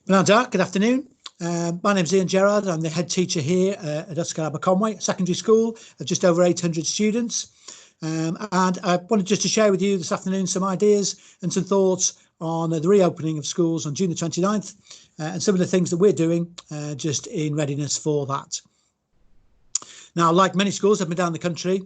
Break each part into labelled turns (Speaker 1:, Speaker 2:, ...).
Speaker 1: Well, good afternoon. My name's Gerrard. I'm the head teacher here at Ysgol Aberconwy, secondary school of just over 800 students. And I wanted just to share with you this afternoon some ideas and some thoughts on the reopening of schools on June the 29th and some of the things that we're doing just in readiness for that. Now, like many schools up and down the country,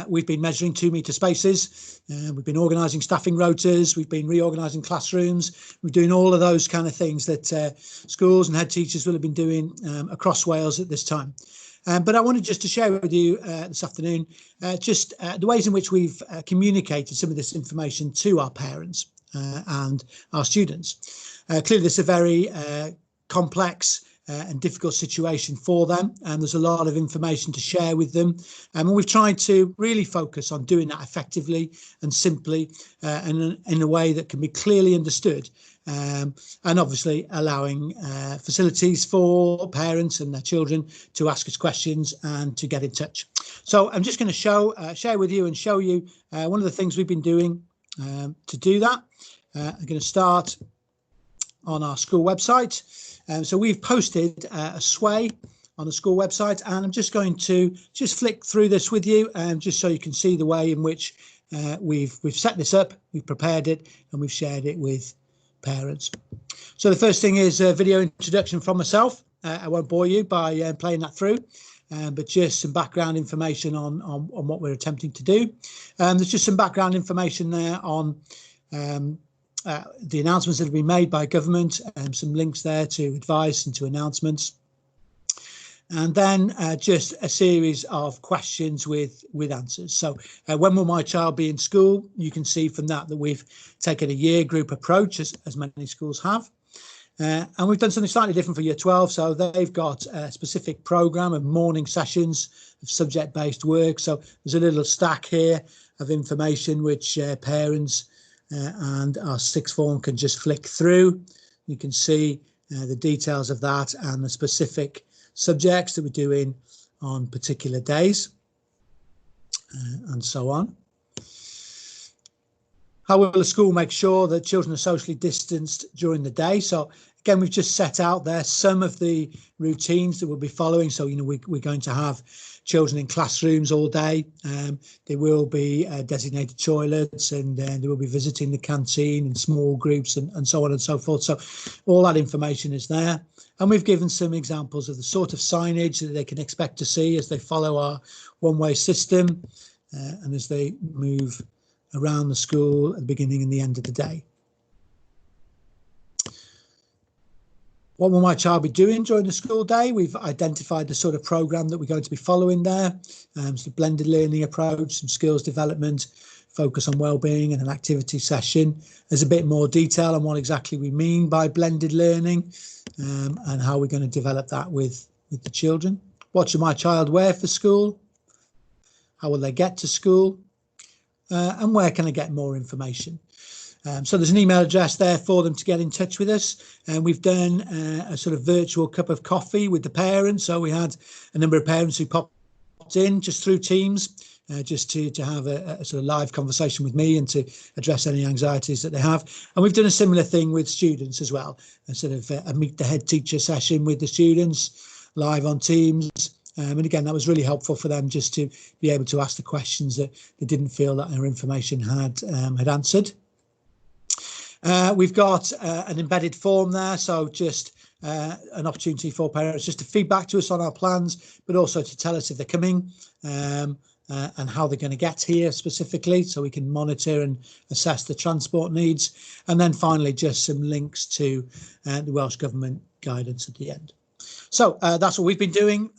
Speaker 1: we've been measuring 2-metre spaces, we've been organising staffing rotas, we've been reorganising classrooms, we're doing all of those kind of things that schools and head teachers will have been doing across Wales at this time. But I wanted just to share with you this afternoon just the ways in which we've communicated some of this information to our parents and our students. Clearly, this is a very complex and difficult situation for them, and there's a lot of information to share with them, and we've tried to really focus on doing that effectively and simply and in a way that can be clearly understood, and obviously allowing facilities for parents and their children to ask us questions and to get in touch. So I'm just going to share with you and show you one of the things we've been doing to do that. I'm going to start on our school website. So we've posted a sway on the school website, and I'm just going to flick through this with you, just so you can see the way in which we've set this up, we've prepared it, and we've shared it with parents. So the first thing is a video introduction from myself. I won't bore you by playing that through, but just some background information on what we're attempting to do. There's just some background information there on the announcements that have been made by government, and some links there to advice and to announcements, and then just a series of questions with answers. So when will my child be in school? You can see from that we've taken a year group approach, as many schools have, and we've done something slightly different for year 12. So they've got a specific programme of morning sessions of subject-based work. So there's a little stack here of information which parents and our sixth form can just flick through. You can see the details of that and the specific subjects that we're doing on particular days, and so on. How will the school make sure that children are socially distanced during the day? So again, we've just set out there some of the routines that we'll be following. So, we're going to have children in classrooms all day. There will be designated toilets, and they will be visiting the canteen in small groups, and so on and so forth. So all that information is there. And we've given some examples of the sort of signage that they can expect to see as they follow our one-way system and as they move around the school at the beginning and the end of the day. What will my child be doing during the school day? We've identified the sort of programme that we're going to be following there. So blended learning approach, some skills development, focus on wellbeing, and an activity session. There's a bit more detail on what exactly we mean by blended learning, and how we're going to develop that with the children. What should my child wear for school? How will they get to school? And where can I get more information? So there's an email address there for them to get in touch with us, and we've done a sort of virtual cup of coffee with the parents. So we had a number of parents who popped in just through Teams, just to have a sort of live conversation with me and to address any anxieties that they have. And we've done a similar thing with students as well, a sort of a meet the head teacher session with the students live on Teams. And again, that was really helpful for them just to be able to ask the questions that they didn't feel that our information had answered. We've got an embedded form there, so just an opportunity for parents just to feedback to us on our plans, but also to tell us if they're coming and how they're going to get here specifically, so we can monitor and assess the transport needs. And then finally, just some links to the Welsh Government guidance at the end. So that's what we've been doing.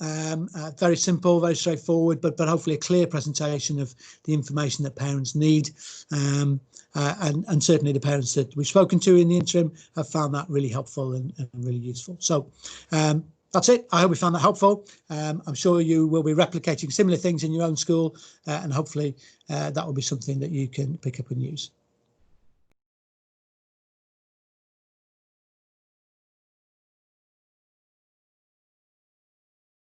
Speaker 1: Very simple, very straightforward, but hopefully a clear presentation of the information that parents need. And certainly the parents that we've spoken to in the interim have found that really helpful and really useful. So that's it. I hope we found that helpful. I'm sure you will be replicating similar things in your own school, and hopefully that will be something that you can pick up and use.